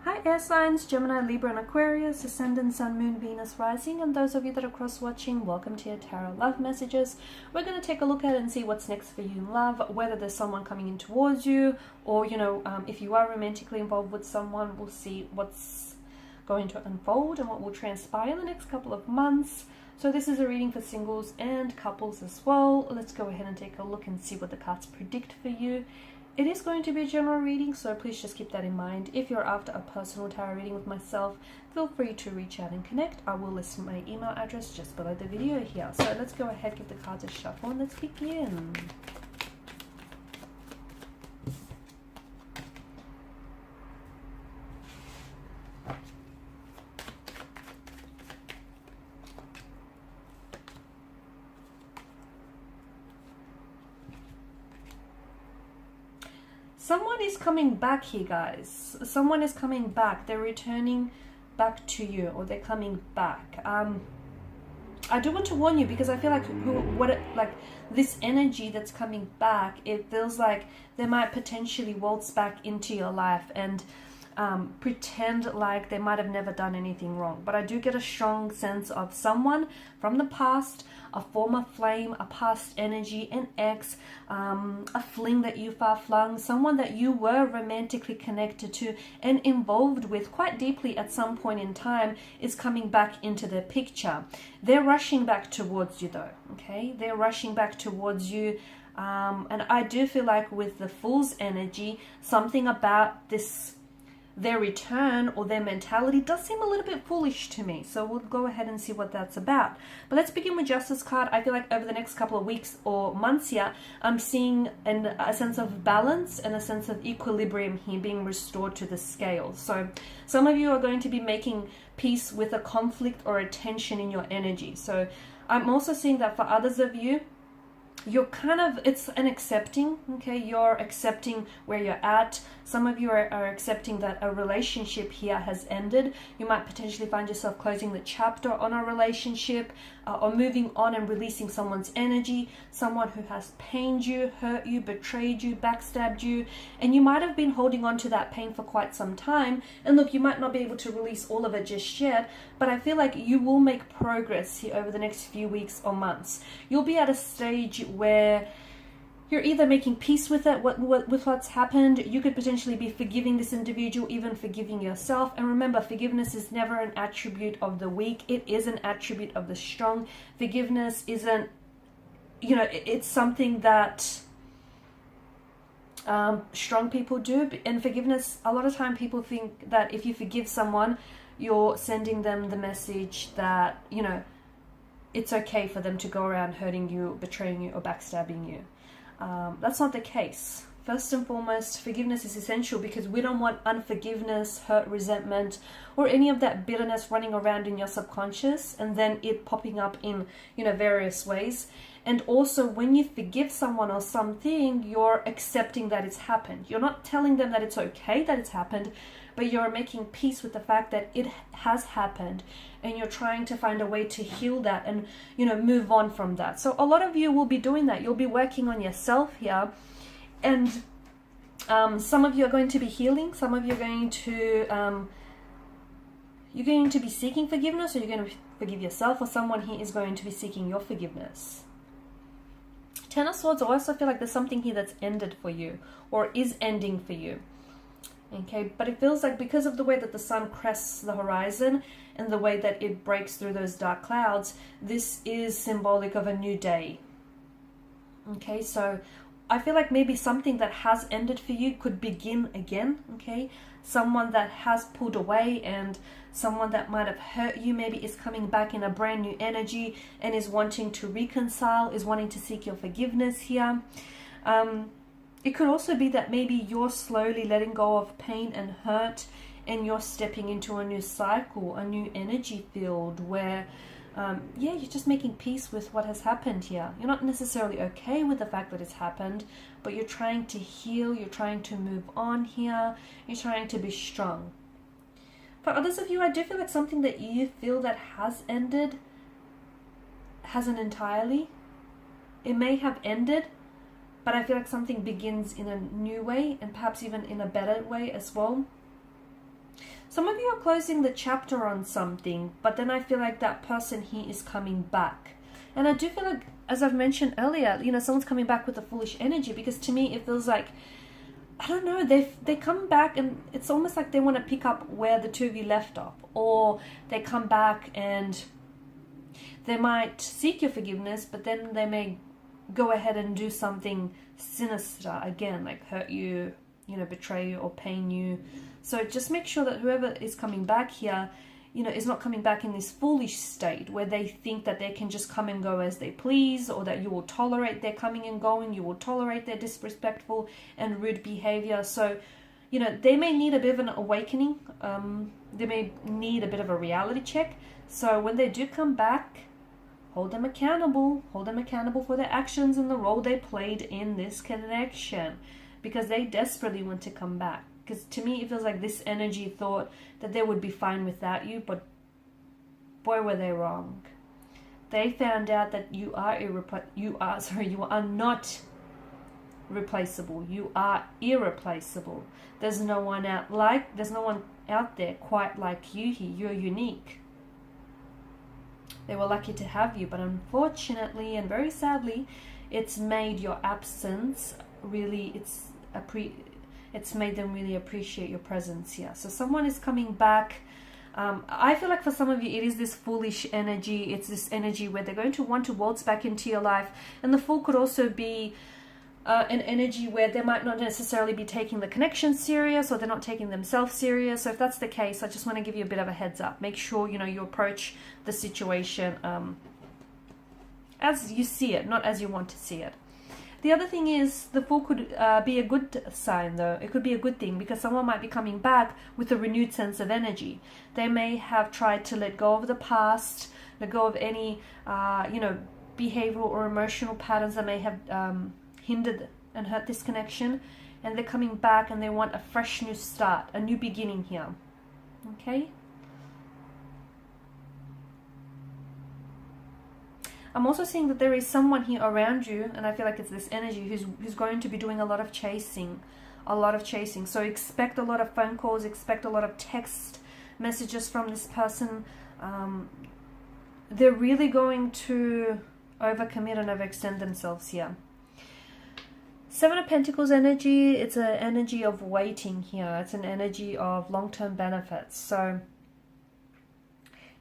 Hi air signs, Gemini, Libra and Aquarius, Ascendant, Sun, Moon, Venus, Rising, and those of you that are cross-watching, welcome to your Tarot Love Messages. We're going to take a look at it and see what's next for you in love, whether there's someone coming in towards you, or, if you are romantically involved with someone, we'll see what's going to unfold and what will transpire in the next couple of months. So this is a reading for singles and couples as well. Let's go ahead and take a look and see what the cards predict for you. It is going to be a general reading, so please just keep that in mind. If you're after a personal tarot reading with myself, feel free to reach out and connect. I will list my email address just below the video here. So let's go ahead, give the cards a shuffle, and let's begin. Someone is coming back here, guys. Someone is coming back. They're returning back to you, or they're coming back. I do want to warn you, because I feel like this energy that's coming back, it feels like they might potentially waltz back into your life and pretend like they might have never done anything wrong. But I do get a strong sense of someone from the past, a former flame, a past energy, an ex, a fling that you far-flung, someone that you were romantically connected to and involved with quite deeply at some point in time is coming back into the picture. They're rushing back towards you though, okay? They're rushing back towards you. And I do feel like with the Fool's energy, something about their return or their mentality does seem a little bit foolish to me. So we'll go ahead and see what that's about. But let's begin with Justice card. I feel like over the next couple of weeks or months here, I'm seeing a sense of balance and a sense of equilibrium here being restored to the scale. So some of you are going to be making peace with a conflict or a tension in your energy. So I'm also seeing that for others of you, you're it's an accepting, okay? You're accepting where you're at. Some of you are accepting that a relationship here has ended. You might potentially find yourself closing the chapter on a relationship, or moving on and releasing someone's energy, someone who has pained you, hurt you, betrayed you, backstabbed you, and you might have been holding on to that pain for quite some time. And look, you might not be able to release all of it just yet, but I feel like you will make progress here over the next few weeks or months. You'll be at a stage where you're either making peace with it, with what's happened. You could potentially be forgiving this individual, even forgiving yourself. And remember, forgiveness is never an attribute of the weak. It is an attribute of the strong. Forgiveness isn't, it's something that strong people do. And forgiveness, a lot of time people think that if you forgive someone, you're sending them the message that, it's okay for them to go around hurting you, betraying you, or backstabbing you. That's not the case. First and foremost, forgiveness is essential because we don't want unforgiveness, hurt, resentment, or any of that bitterness running around in your subconscious and then it popping up in, various ways. And also, when you forgive someone or something, you're accepting that it's happened. You're not telling them that it's okay that it's happened, but you're making peace with the fact that it has happened, and you're trying to find a way to heal that and, move on from that. So a lot of you will be doing that. You'll be working on yourself here, and some of you are going to be healing. Some of you are going to you're going to be seeking forgiveness, or you're going to forgive yourself, or someone here is going to be seeking your forgiveness. Ten of Swords, I also feel like there's something here that's ended for you or is ending for you. Okay, but it feels like because of the way that the sun crests the horizon and the way that it breaks through those dark clouds, this is symbolic of a new day. Okay, so I feel like maybe something that has ended for you could begin again, okay? Someone that has pulled away and someone that might have hurt you maybe is coming back in a brand new energy and is wanting to reconcile, is wanting to seek your forgiveness here. It could also be that maybe you're slowly letting go of pain and hurt and you're stepping into a new cycle, a new energy field where, you're just making peace with what has happened here. You're not necessarily okay with the fact that it's happened, but you're trying to heal, you're trying to move on here, you're trying to be strong. For others of you, I do feel like something that you feel that has ended hasn't entirely. It may have ended, but I feel like something begins in a new way and perhaps even in a better way as well. Some of you are closing the chapter on something, but then I feel like that person here is coming back. And I do feel like, as I've mentioned earlier, you know, someone's coming back with a foolish energy, because to me it feels like, I don't know, they come back and it's almost like they want to pick up where the two of you left off, or they come back and they might seek your forgiveness, but then they may go ahead and do something sinister again, like hurt you, you know, betray you or pain you. So just make sure that whoever is coming back here, you know, is not coming back in this foolish state where they think that they can just come and go as they please, or that you will tolerate their coming and going, you will tolerate their disrespectful and rude behavior. So, you know, they may need a bit of an awakening. They may need a bit of a reality check. So when they do come back, hold them accountable. Hold them accountable for their actions and the role they played in this connection, because they desperately want to come back. Because to me, it feels like this energy thought that they would be fine without you, but boy, were they wrong. They found out that you are not replaceable. You are irreplaceable. There's no one out there quite like you here. You're unique. They were lucky to have you, but unfortunately and very sadly, it's made your absence really, it's made them really appreciate your presence here. So someone is coming back. I feel like for some of you, it is this foolish energy. It's this energy where they're going to want to waltz back into your life. And the Fool could also be an energy where they might not necessarily be taking the connection serious, or they're not taking themselves serious. So if that's the case, I just want to give you a bit of a heads up. Make sure, you know, you approach the situation as you see it, not as you want to see it. The other thing is, the Fool could be a good sign, though. It could be a good thing, because someone might be coming back with a renewed sense of energy. They may have tried to let go of the past, let go of any, you know, behavioral or emotional patterns that may have hindered and hurt this connection. And they're coming back and they want a fresh new start, a new beginning here. Okay? I'm also seeing that there is someone here around you, and I feel like it's this energy who's going to be doing a lot of chasing. So expect a lot of phone calls, expect a lot of text messages from this person. They're really going to overcommit and overextend themselves here. Seven of Pentacles energy, it's an energy of waiting here. It's an energy of long-term benefits. So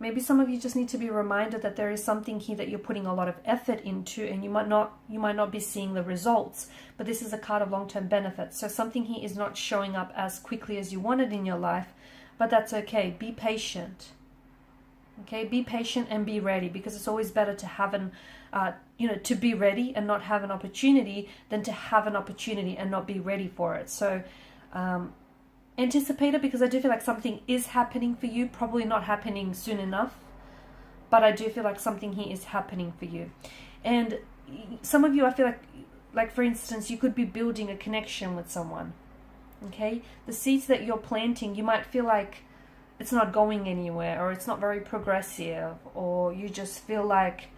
maybe some of you just need to be reminded that there is something here that you're putting a lot of effort into, and you might not be seeing the results, but this is a card of long-term benefits. So something here is not showing up as quickly as you wanted in your life, but that's okay. Be patient. Okay, be patient and be ready, because it's always better to have to be ready and not have an opportunity than to have an opportunity and not be ready for it. So anticipate it, because I do feel like something is happening for you, probably not happening soon enough, but I do feel like something here is happening for you. And some of you, I feel like for instance, you could be building a connection with someone. Okay, the seeds that you're planting, you might feel like it's not going anywhere, or it's not very progressive, or you just feel like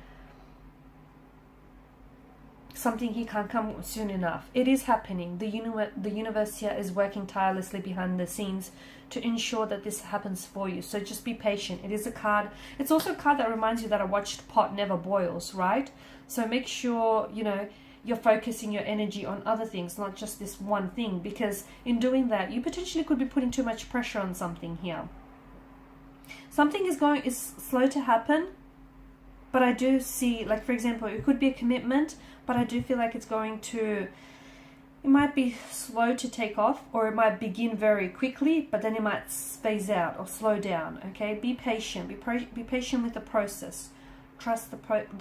something here can't come soon enough. It is happening. The universe here is working tirelessly behind the scenes to ensure that this happens for you. So just be patient. It is a card. It's also a card that reminds you that a watched pot never boils, right? So make sure, you know, you're focusing your energy on other things, not just this one thing, because in doing that, you potentially could be putting too much pressure on something here. Something is slow to happen, but I do see, like for example, it could be a commitment, but I do feel like it might be slow to take off, or it might begin very quickly, but then it might phase out or slow down. Okay, be patient. Be patient with the process. Trust the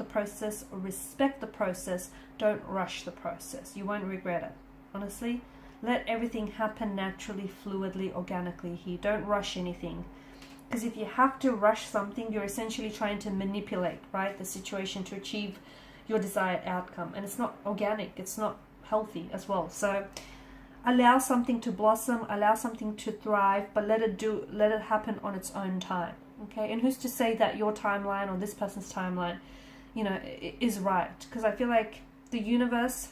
process, or respect the process. Don't rush the process. You won't regret it. Honestly, let everything happen naturally, fluidly, organically here. Don't rush anything. Because if you have to rush something, you're essentially trying to manipulate, right, the situation to achieve your desired outcome. And it's not organic. It's not healthy as well. So allow something to blossom, allow something to thrive, but let it happen on its own time. Okay? And who's to say that your timeline or this person's timeline, you know, is right? Because I feel like the universe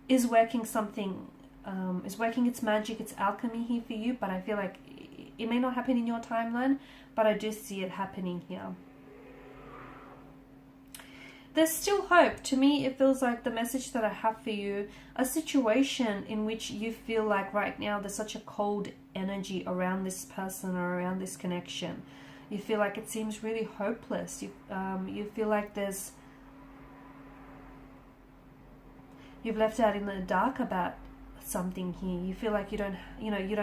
is working something, is working its magic, its alchemy here for you, but I feel like It may not happen in your timeline, but I do see it happening here. There's still hope. To me, it feels like the message that I have for you, a situation in which you feel like right now there's such a cold energy around this person or around this connection. You feel like it seems really hopeless. You feel like you've left out in the dark about something here. You feel like you don't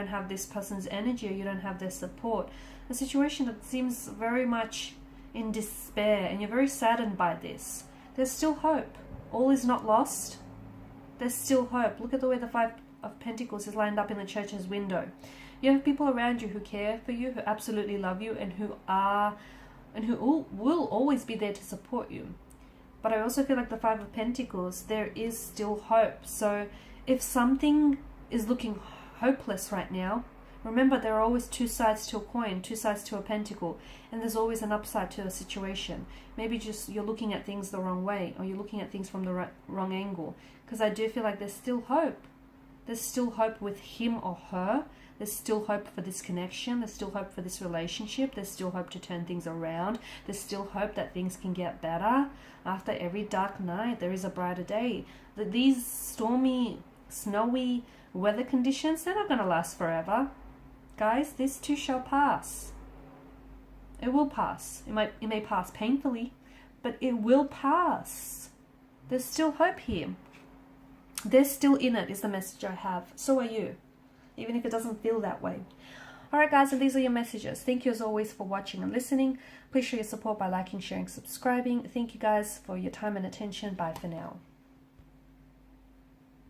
have this person's energy, or you don't have their support. A situation that seems very much in despair, and you're very saddened by this. There's still hope. All is not lost. There's still hope. Look at the way the Five of Pentacles is lined up in the Church's window. You have people around you who care for you, who absolutely love you, and who will always be there to support you. But I also feel like the Five of Pentacles, there is still hope. So if something is looking hopeless right now, remember, there are always two sides to a coin, two sides to a pentacle, and there's always an upside to a situation. Maybe just you're looking at things the wrong way, or you're looking at things from the wrong angle. Because I do feel like there's still hope. There's still hope with him or her. There's still hope for this connection. There's still hope for this relationship. There's still hope to turn things around. There's still hope that things can get better. After every dark night, there is a brighter day. These stormy, snowy weather conditions, they're not going to last forever. Guys, this too shall pass. It will pass. It may pass painfully, but it will pass. There's still hope here. They're still in it, is the message I have. So are you, even if it doesn't feel that way. Alright guys, and these are your messages. Thank you as always for watching and listening. Please show your support by liking, sharing, subscribing. Thank you guys for your time and attention. Bye for now.